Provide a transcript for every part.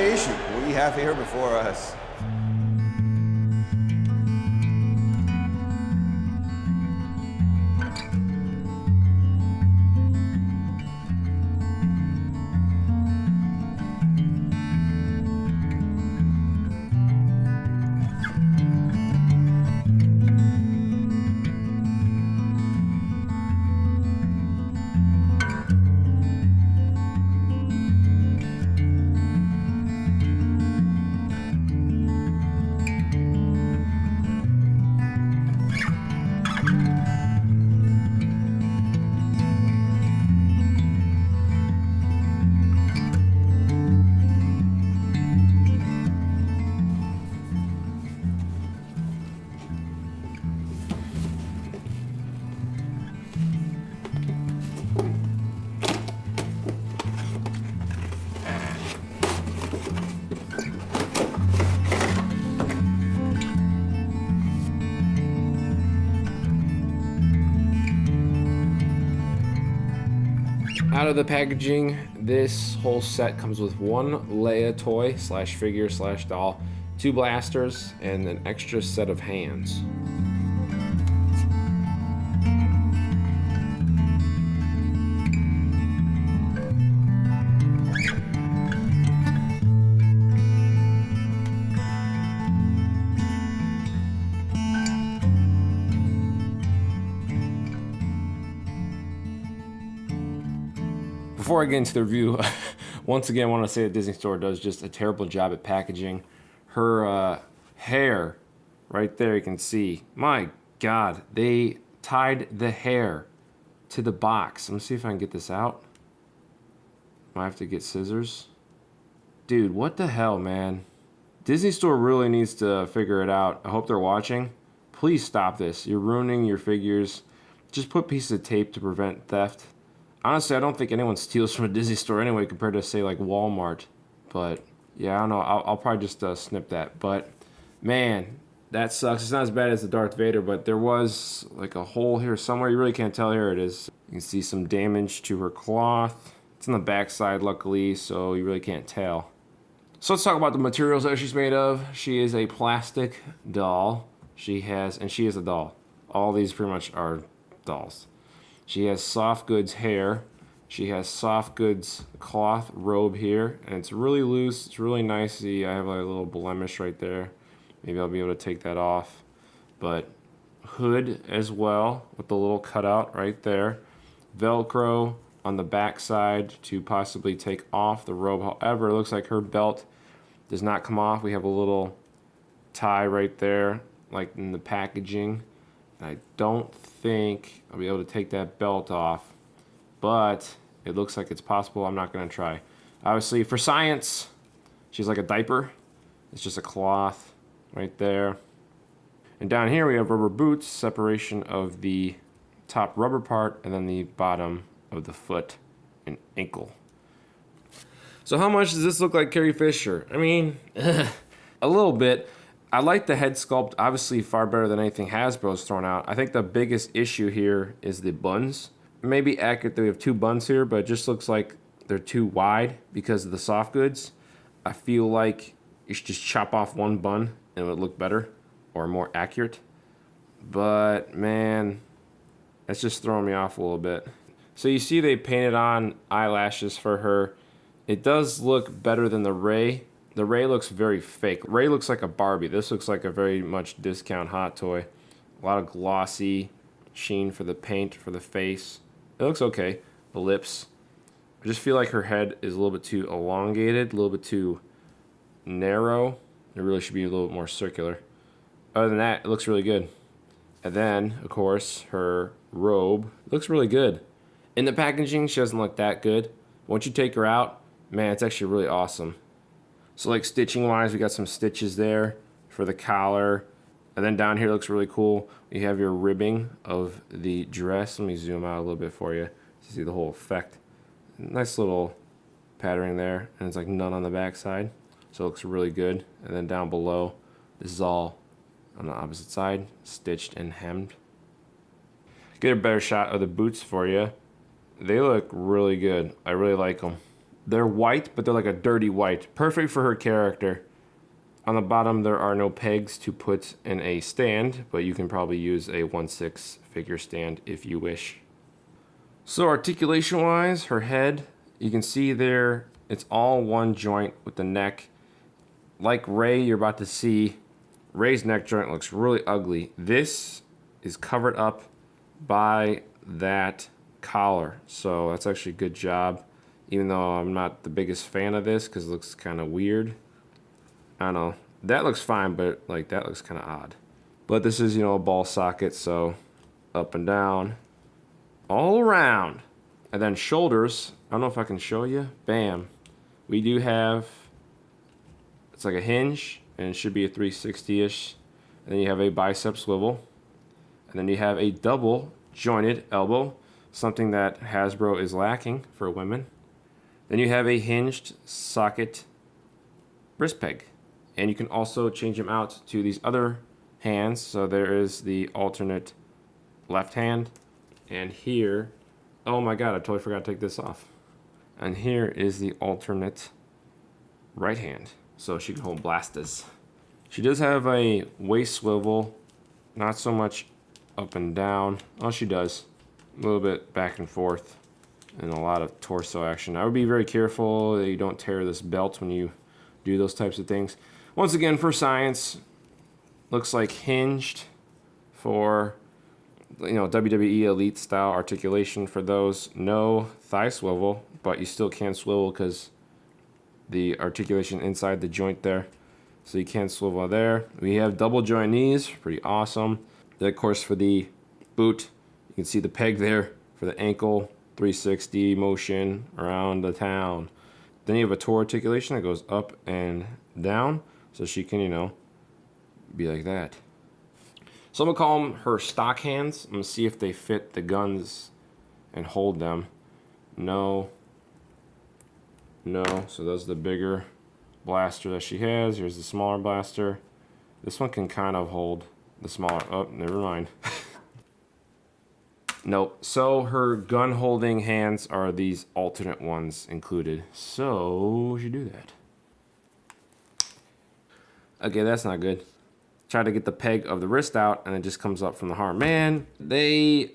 Recreation, we have here before us. Out of the packaging, this whole set comes with one Leia toy slash figure slash doll, 2 blasters, and an extra set of hands. Before I get into the review, once again, I want to say that Disney Store does just a terrible job at packaging. Her hair, right there, you can see. My God, they tied the hair to the box. Let me see if I can get this out. Might have to get scissors. Dude, what the hell, man? Disney Store really needs to figure it out. I hope they're watching. Please stop this. You're ruining your figures. Just put pieces of tape to prevent theft. Honestly, I don't think anyone steals from a Disney Store anyway compared to, say, like Walmart. But, yeah, I don't know. I'll probably just snip that. But, man, that sucks. It's not as bad as the Darth Vader, but there was, like, a hole here somewhere. You really can't tell. Here it is. You can see some damage to her cloth. It's on the back side, luckily, so you really can't tell. So let's talk about the materials that she's made of. She is a plastic doll. She is a doll. All these pretty much are dolls. She has soft goods hair. She has soft goods cloth robe here, and it's really loose. It's really nice. See, I have like a little blemish right there. Maybe I'll be able to take that off. But hood as well with the little cutout right there. Velcro on the back side to possibly take off the robe. However, it looks like her belt does not come off. We have a little tie right there, like in the packaging. I don't think I'll be able to take that belt off, but it looks like it's possible. I'm not going to try. Obviously, for science, she's like a diaper. It's just a cloth right there. And down here we have rubber boots, separation of the top rubber part and then the bottom of the foot and ankle. So how much does this look like Carrie Fisher? I mean, a little bit. I like the head sculpt, obviously far better than anything Hasbro's thrown out. I think the biggest issue here is the buns. It may be accurate that we have 2 buns here, but it just looks like they're too wide because of the soft goods. I feel like you should just chop off 1 bun and it would look better or more accurate. But man, that's just throwing me off a little bit. So you see they painted on eyelashes for her. It does look better than the Rey. The Rey looks very fake. Rey looks like a Barbie. This looks like a very much discount hot toy. A lot of glossy sheen for the paint, for the face. It looks okay. The lips. I just feel like her head is a little bit too elongated, a little bit too narrow. It really should be a little bit more circular. Other than that, it looks really good. And then, of course, her robe looks really good. In the packaging, she doesn't look that good. Once you take her out, man, it's actually really awesome. So like stitching wise, we got some stitches there for the collar. And then down here looks really cool. You have your ribbing of the dress. Let me zoom out a little bit for you to see the whole effect. Nice little patterning there. And it's like none on the back side. So it looks really good. And then down below, this is all on the opposite side, stitched and hemmed. Get a better shot of the boots for you. They look really good. I really like them. They're white, but they're like a dirty white. Perfect for her character. On the bottom, there are no pegs to put in a stand, but you can probably use a 1/6 figure stand if you wish. So articulation-wise, her head, you can see there, it's all one joint with the neck. Like Rey, you're about to see, Rey's neck joint looks really ugly. This is covered up by that collar, so that's actually a good job. Even though I'm not the biggest fan of this because it looks kind of weird. I don't know. That looks fine, but like that looks kind of odd. But this is, a ball socket, so up and down, all around. And then shoulders, I don't know if I can show you. Bam. We do have, it's like a hinge, and it should be a 360-ish. And then you have a bicep swivel. And then you have a double jointed elbow, something that Hasbro is lacking for women. Then you have a hinged socket wrist peg. And you can also change them out to these other hands. So there is the alternate left hand. And here, oh my God, I totally forgot to take this off. And here is the alternate right hand. So she can hold blasters. She does have a waist swivel, not so much up and down. Oh, she does. A little bit back and forth and a lot of torso action. I would be very careful that you don't tear this belt when you do those types of things. Once again, for science, looks like hinged for, WWE Elite style articulation for those. No thigh swivel, but you still can swivel because the articulation inside the joint there. So you can swivel there. We have double joint knees, pretty awesome. Then of course for the boot, you can see the peg there for the ankle, 360 motion around the town. Then you have a toe articulation that goes up and down, so she can, be like that. So I'm gonna call them her stock hands. I'm gonna see if they fit the guns and hold them. No. So that's the bigger blaster that she has. Here's the smaller blaster. This one can kind of hold the smaller. Oh, never mind. Nope. So her gun holding hands are these alternate ones included. So she do that. Okay, that's not good. Try to get the peg of the wrist out and it just comes up from the arm. Man, they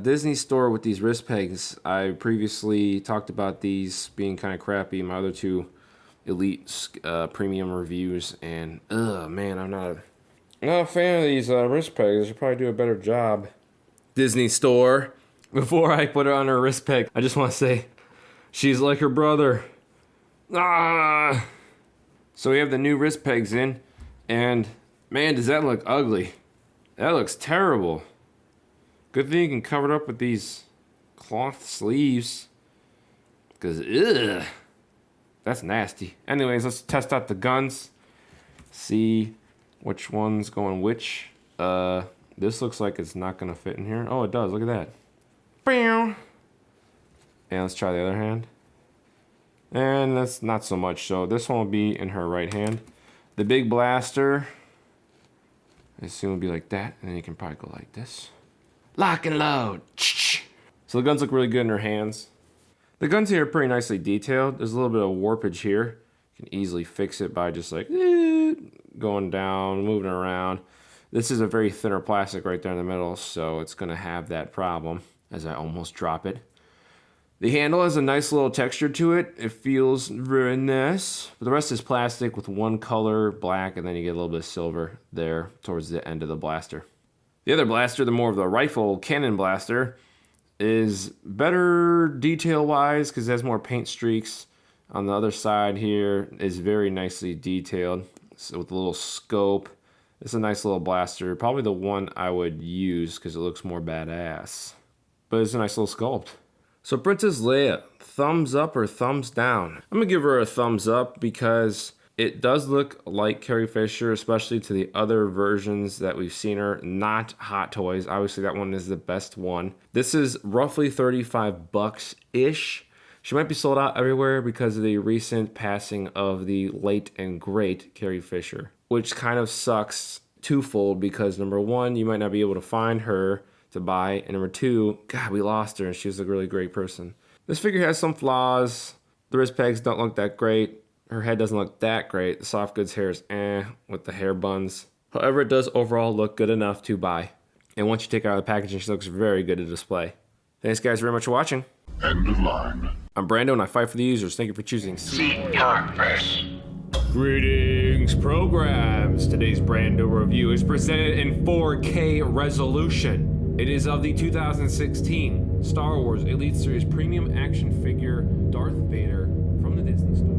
Disney Store with these wrist pegs. I previously talked about these being kind of crappy. My other two Elite premium reviews, and man, I'm not a fan of these wrist pegs. I should probably do a better job. Disney Store. Before I put her on her wrist peg, I just want to say, she's like her brother. Ah. So we have the new wrist pegs in, and man, does that look ugly. That looks terrible. Good thing you can cover it up with these cloth sleeves. Because, that's nasty. Anyways, let's test out the guns. See which one's going which. This looks like it's not going to fit in here. Oh, it does. Look at that. And let's try the other hand. And that's not so much. So this one will be in her right hand. The big blaster, I assume will be like that. And then you can probably go like this. Lock and load. So the guns look really good in her hands. The guns here are pretty nicely detailed. There's a little bit of warpage here. You can easily fix it by just like going down, moving around. This is a very thinner plastic right there in the middle, so it's going to have that problem as I almost drop it. The handle has a nice little texture to it. It feels very nice. But the rest is plastic with one color, black, and then you get a little bit of silver there towards the end of the blaster. The other blaster, the more of the rifle cannon blaster, is better detail-wise because it has more paint streaks. On the other side here is very nicely detailed, so with a little scope. It's a nice little blaster. Probably the one I would use because it looks more badass. But it's a nice little sculpt. So Princess Leia, thumbs up or thumbs down? I'm going to give her a thumbs up because it does look like Carrie Fisher, especially to the other versions that we've seen her, not Hot Toys. Obviously that one is the best one. This is roughly $35-ish. She might be sold out everywhere because of the recent passing of the late and great Carrie Fisher, which kind of sucks twofold because number one, you might not be able to find her to buy, and number two, God, we lost her and she was a really great person. This figure has some flaws. The wrist pegs don't look that great. Her head doesn't look that great. The soft goods hair is with the hair buns. However, it does overall look good enough to buy. And once you take it out of the packaging, she looks very good to display. Thanks guys very much for watching. End of line. I'm Brando and I fight for the users. Thank you for choosing Talk Press. Greetings, programs. Today's Brando review is presented in 4K resolution. It is of the 2016 Star Wars Elite Series Premium Action Figure Darth Vader from the Disney Store.